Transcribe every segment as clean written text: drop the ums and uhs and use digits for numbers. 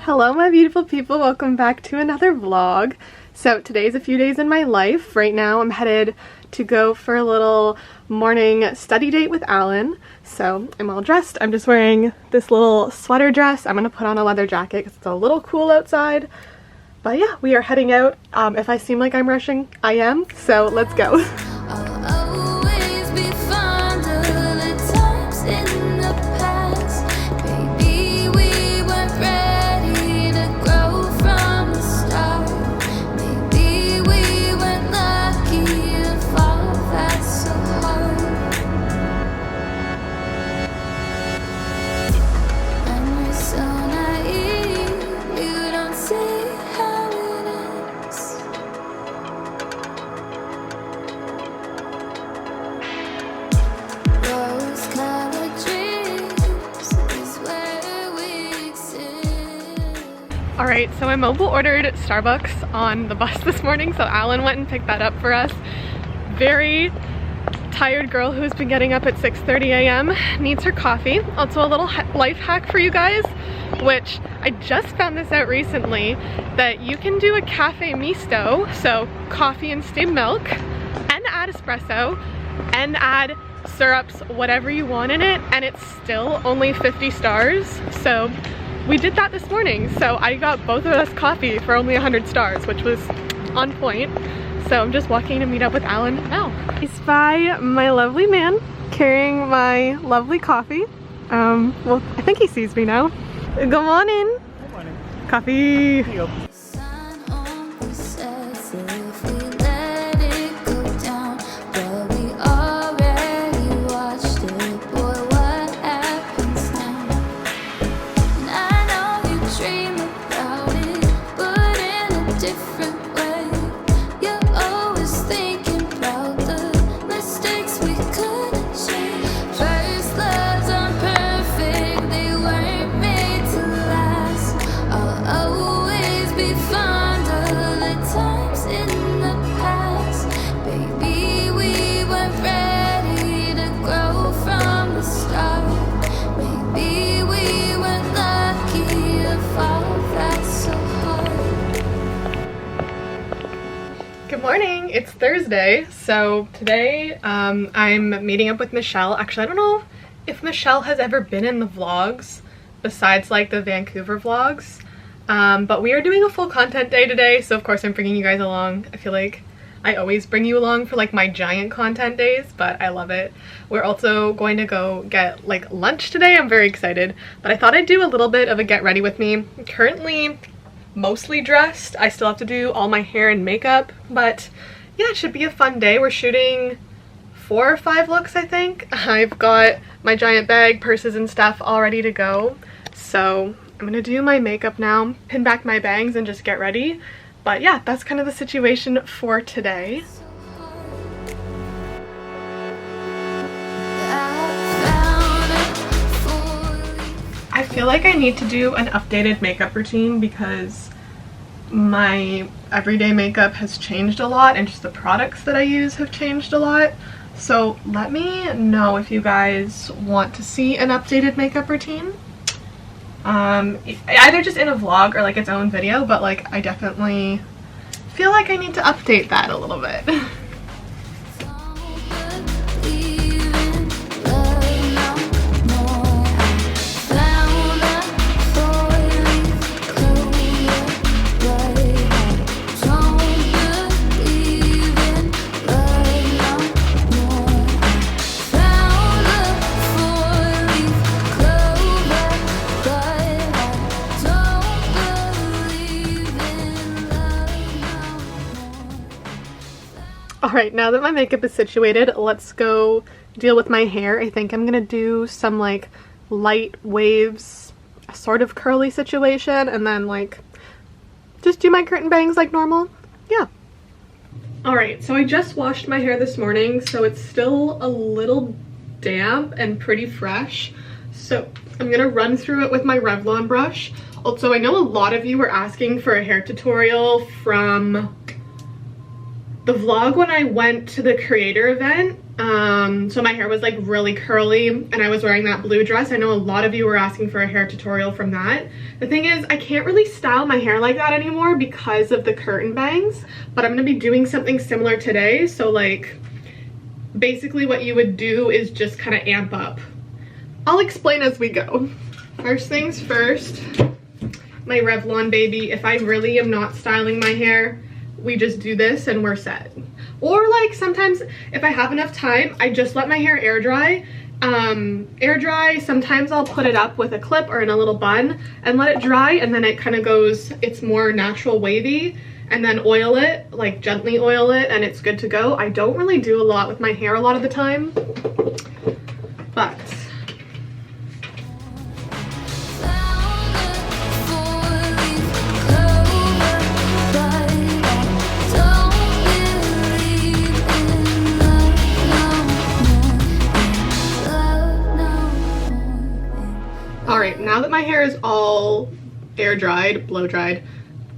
Hello my beautiful people, welcome back to another vlog. So today's a few days in my life. Right now I'm headed to go for a little morning study date with Alan. So I'm all dressed. I'm just wearing this little sweater dress. I'm gonna put on a leather jacket because it's a little cool outside. But yeah, we are heading out. If I seem like I'm rushing, I am. So let's go. Alright, so I mobile ordered Starbucks on the bus this morning, so Alan went and picked that up for us. Very tired girl who's been getting up at 6:30 a.m. needs her coffee. Also a little life hack for you guys, which I just found this out recently, that you can do a cafe misto, so coffee and steamed milk, and add espresso, and add syrups, whatever you want in it, and it's still only 50 stars. So we did that this morning, so I got both of us coffee for only 100 stars, which was on point. So I'm just walking to meet up with Alan now. He's by my lovely man carrying my lovely coffee. Well, I think he sees me now. Good morning. Good morning. Coffee. Tiiu. Good morning, it's Thursday. So today I'm meeting up with Michelle. Actually, I don't know if Michelle has ever been in the vlogs besides like the Vancouver vlogs, but we are doing a full content day today, so of course I'm bringing you guys along. I feel like I always bring you along for like my giant content days, but I love it. We're also going to go get like lunch today. I'm very excited, but I thought I'd do a little bit of a get ready with me. I'm currently mostly dressed. I still have to do all my hair and makeup, but yeah, it should be a fun day. We're shooting 4 or 5 looks, I think. I've got my giant bag, purses and stuff all ready to go. So I'm gonna do my makeup now, pin back my bangs and just get ready. But yeah, that's kind of the situation for today. I feel like I need to do an updated makeup routine because my everyday makeup has changed a lot and just the products that I use have changed a lot. So let me know if you guys want to see an updated makeup routine. Either just in a vlog or like its own video, but like I definitely feel like I need to update that a little bit. Alright, now that my makeup is situated, let's go deal with my hair. I think I'm gonna do some like light waves, sort of curly situation, and then like just do my curtain bangs like normal. Yeah. Alright, so I just washed my hair this morning, so it's still a little damp and pretty fresh. So I'm gonna run through it with my Revlon brush. Also, I know a lot of you were asking for a hair tutorial from the vlog when I went to the creator event, so my hair was like really curly and I was wearing that blue dress. I know a lot of you were asking for a hair tutorial from that. The thing is, I can't really style my hair like that anymore because of the curtain bangs, but I'm gonna be doing something similar today. So like basically what you would do is just kind of amp up. I'll explain as we go. First things first, my Revlon baby. If I really am not styling my hair, we just do this and we're set. Or like sometimes if I have enough time, I just let my hair air dry. Sometimes I'll put it up with a clip or in a little bun and let it dry, and then it kind of goes, it's more natural wavy, and then oil it, like gently oil it, and it's good to go. I don't really do a lot with my hair a lot of the time, but all right, now that my hair is all air dried, blow dried,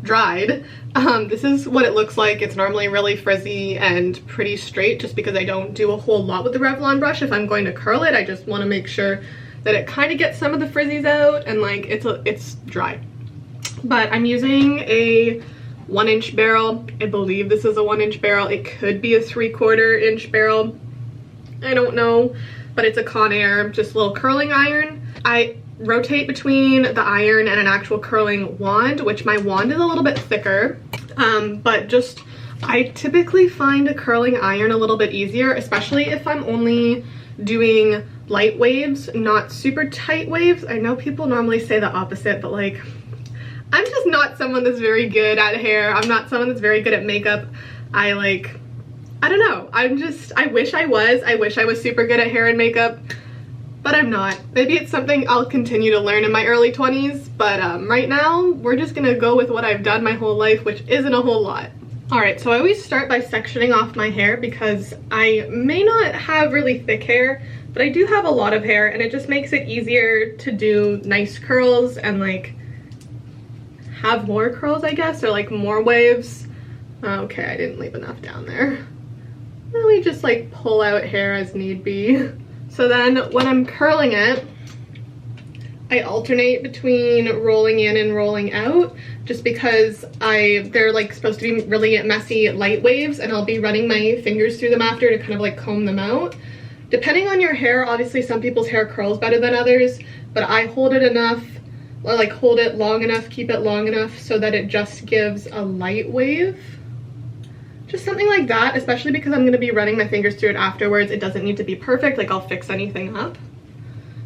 this is what it looks like. It's normally really frizzy and pretty straight just because I don't do a whole lot with the Revlon brush. If I'm going to curl it, I just want to make sure that it kind of gets some of the frizzies out and like it's dry. But I'm using a 1-inch barrel. I believe this is a 1-inch barrel. It could be a 3/4 inch barrel. I don't know, but it's a Conair, just a little curling iron. I rotate between the iron and an actual curling wand, which my wand is a little bit thicker, but just I typically find a curling iron a little bit easier, especially if I'm only doing light waves, not super tight waves. I know people normally say the opposite, but like I'm just not someone that's very good at hair. I'm not someone that's very good at makeup. I don't know, I wish I was super good at hair and makeup, but I'm not. Maybe it's something I'll continue to learn in my early 20s, but right now we're just gonna go with what I've done my whole life, which isn't a whole lot. All right, so I always start by sectioning off my hair because I may not have really thick hair, but I do have a lot of hair, and it just makes it easier to do nice curls and like have more curls, I guess, or like more waves. Okay, I didn't leave enough down there. Then we just like pull out hair as need be. So then when I'm curling it, I alternate between rolling in and rolling out, just because they're like supposed to be really messy light waves, and I'll be running my fingers through them after to kind of like comb them out. Depending on your hair, obviously some people's hair curls better than others, but I hold it enough, or like hold it long enough, keep it long enough so that it just gives a light wave. Just something like that, especially because I'm going to be running my fingers through it afterwards. It doesn't need to be perfect, like I'll fix anything up.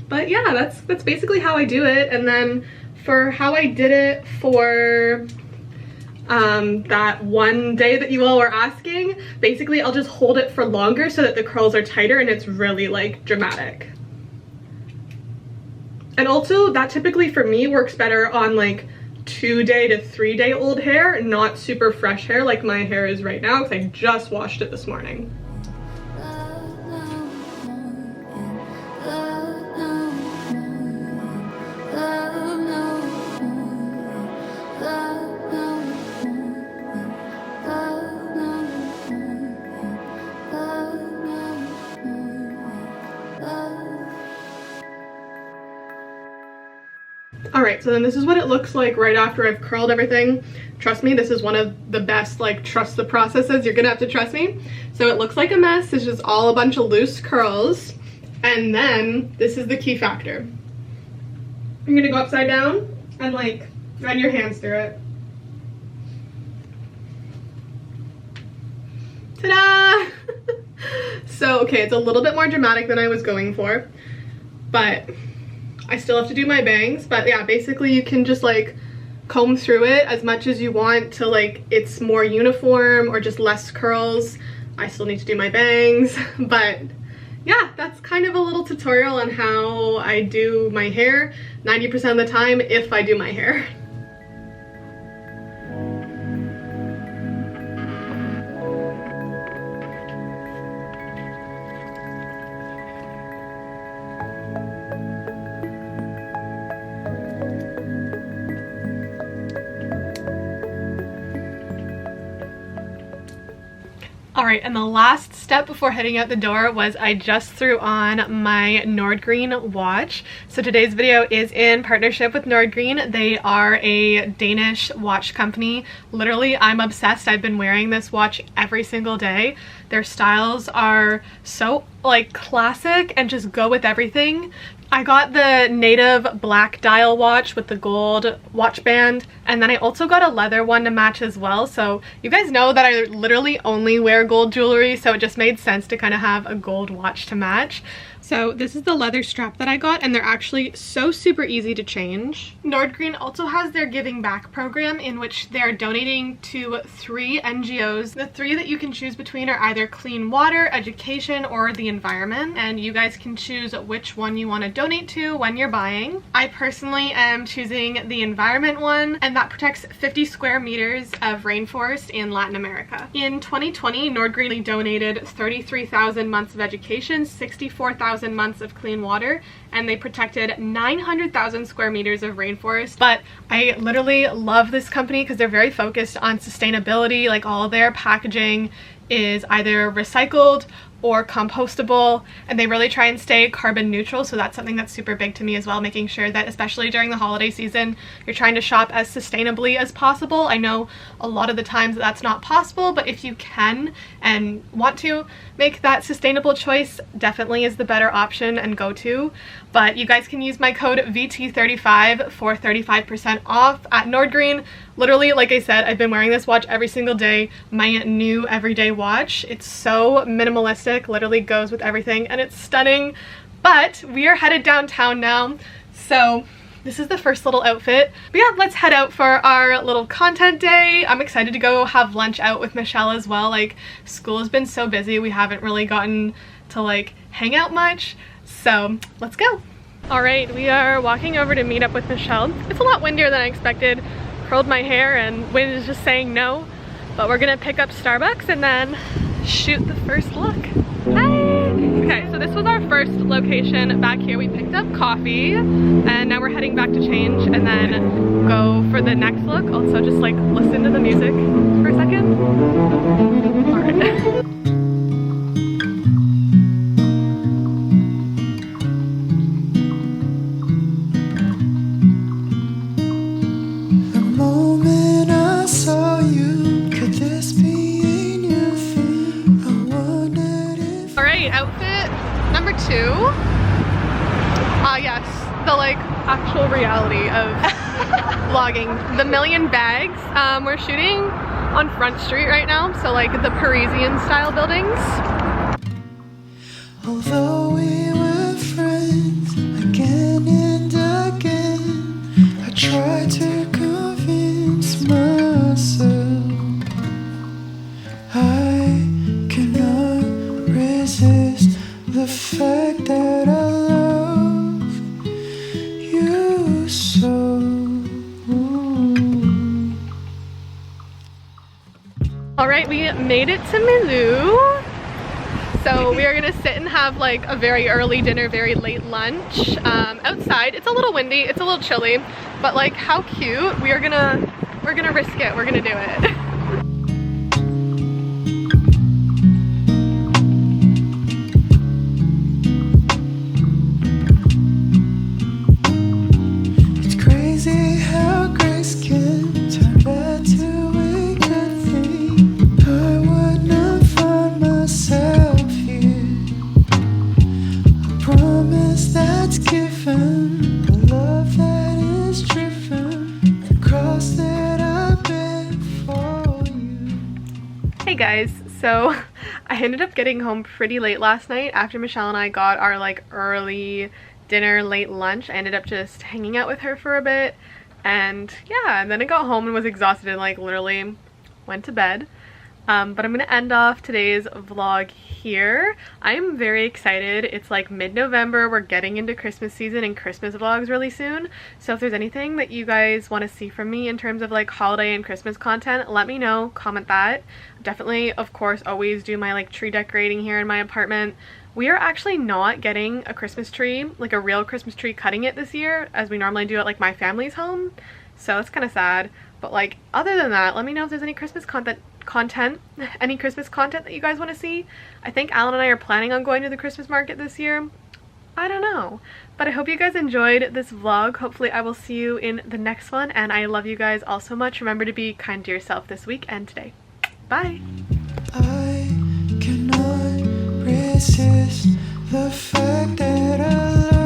But yeah, that's basically how I do it. And then for how I did it for that one day that you all were asking, basically I'll just hold it for longer so that the curls are tighter and it's really like dramatic. And also that typically for me works better on like 2-day to 3-day old hair, not super fresh hair like my hair is right now because I just washed it this morning. Alright, so then this is what it looks like right after I've curled everything. Trust me, this is one of the best, like, trust the processes. You're gonna have to trust me. So it looks like a mess. It's just all a bunch of loose curls. And then, this is the key factor. You're gonna go upside down and, like, run your hands through it. Ta-da! So, okay, it's a little bit more dramatic than I was going for, but I still have to do my bangs. But yeah, basically you can just like comb through it as much as you want till like it's more uniform or just less curls. I still need to do my bangs, but yeah, that's kind of a little tutorial on how I do my hair 90% of the time if I do my hair. Alright, and the last step before heading out the door was I just threw on my Nordgreen watch. So today's video is in partnership with Nordgreen. They are a Danish watch company. Literally, I'm obsessed. I've been wearing this watch every single day. Their styles are so like classic and just go with everything. I got the native black dial watch with the gold watch band, and then I also got a leather one to match as well. So you guys know that I literally only wear gold jewelry, so it just made sense to kind of have a gold watch to match. So this is the leather strap that I got, and they're actually so super easy to change. Nordgreen also has their giving back program in which they're donating to 3 NGOs. The 3 that you can choose between are either clean water, education, or the environment, and you guys can choose which one you want to donate to when you're buying. I personally am choosing the environment one, and that protects 50 square meters of rainforest in Latin America. In 2020, Nordgreen donated 33,000 months of education, 64,000 months of clean water, and they protected 900,000 square meters of rainforest. But I literally love this company because they're very focused on sustainability. Like, all of their packaging is either recycled or compostable, and they really try and stay carbon neutral, so that's something that's super big to me as well, making sure that especially during the holiday season you're trying to shop as sustainably as possible. I know a lot of the times that's not possible, but if you can and want to make that sustainable choice, definitely is the better option and go-to. But you guys can use my code VT35 for 35% off at Nordgreen. Literally, like I said, I've been wearing this watch every single day, my new everyday watch. It's so minimalistic, literally goes with everything, and it's stunning. But we are headed downtown now, so this is the first little outfit. But yeah, let's head out for our little content day. I'm excited to go have lunch out with Michelle as well. Like, school has been so busy, we haven't really gotten to like hang out much, so let's go. All right, we are walking over to meet up with Michelle. It's a lot windier than I expected. Curled my hair and wind is just saying no, but we're gonna pick up Starbucks and then shoot the first look. Hi! Okay, so this was our first location back here. We picked up coffee and now we're heading back to change and then go for the next look. Also just like listen to the music for a second. All right. Yes, the like actual reality of vlogging. The million bags. We're shooting on Front Street right now, so like the Parisian style buildings. Although we were friends again and again, I try to convince myself I cannot resist the fact that I love you so. All right, we made it to Milou. So we are gonna sit and have like a very early dinner, very late lunch outside. It's a little windy, it's a little chilly, but like how cute. We're gonna risk it, we're gonna do it. Hey guys, so I ended up getting home pretty late last night after Michelle and I got our like early dinner, late lunch. I ended up just hanging out with her for a bit, and yeah, and then I got home and was exhausted and like literally went to bed. But I'm gonna end off today's vlog here. I'm very excited. It's like mid-November, we're getting into Christmas season and Christmas vlogs really soon. So if there's anything that you guys want to see from me in terms of like holiday and Christmas content, let me know, comment that. Definitely, of course, always do my like tree decorating here in my apartment. We are actually not getting a Christmas tree, like a real Christmas tree, cutting it this year as we normally do at like my family's home. So it's kind of sad. But like other than that, let me know if there's any Christmas content content, any Christmas content that you guys want to see. I think Alan and I are planning on going to the Christmas market this year. I don't know, but I hope you guys enjoyed this vlog. Hopefully I will see you in the next one, and I love you guys all so much. Remember to be kind to yourself this week and today. Bye. I cannot resist the fact that I love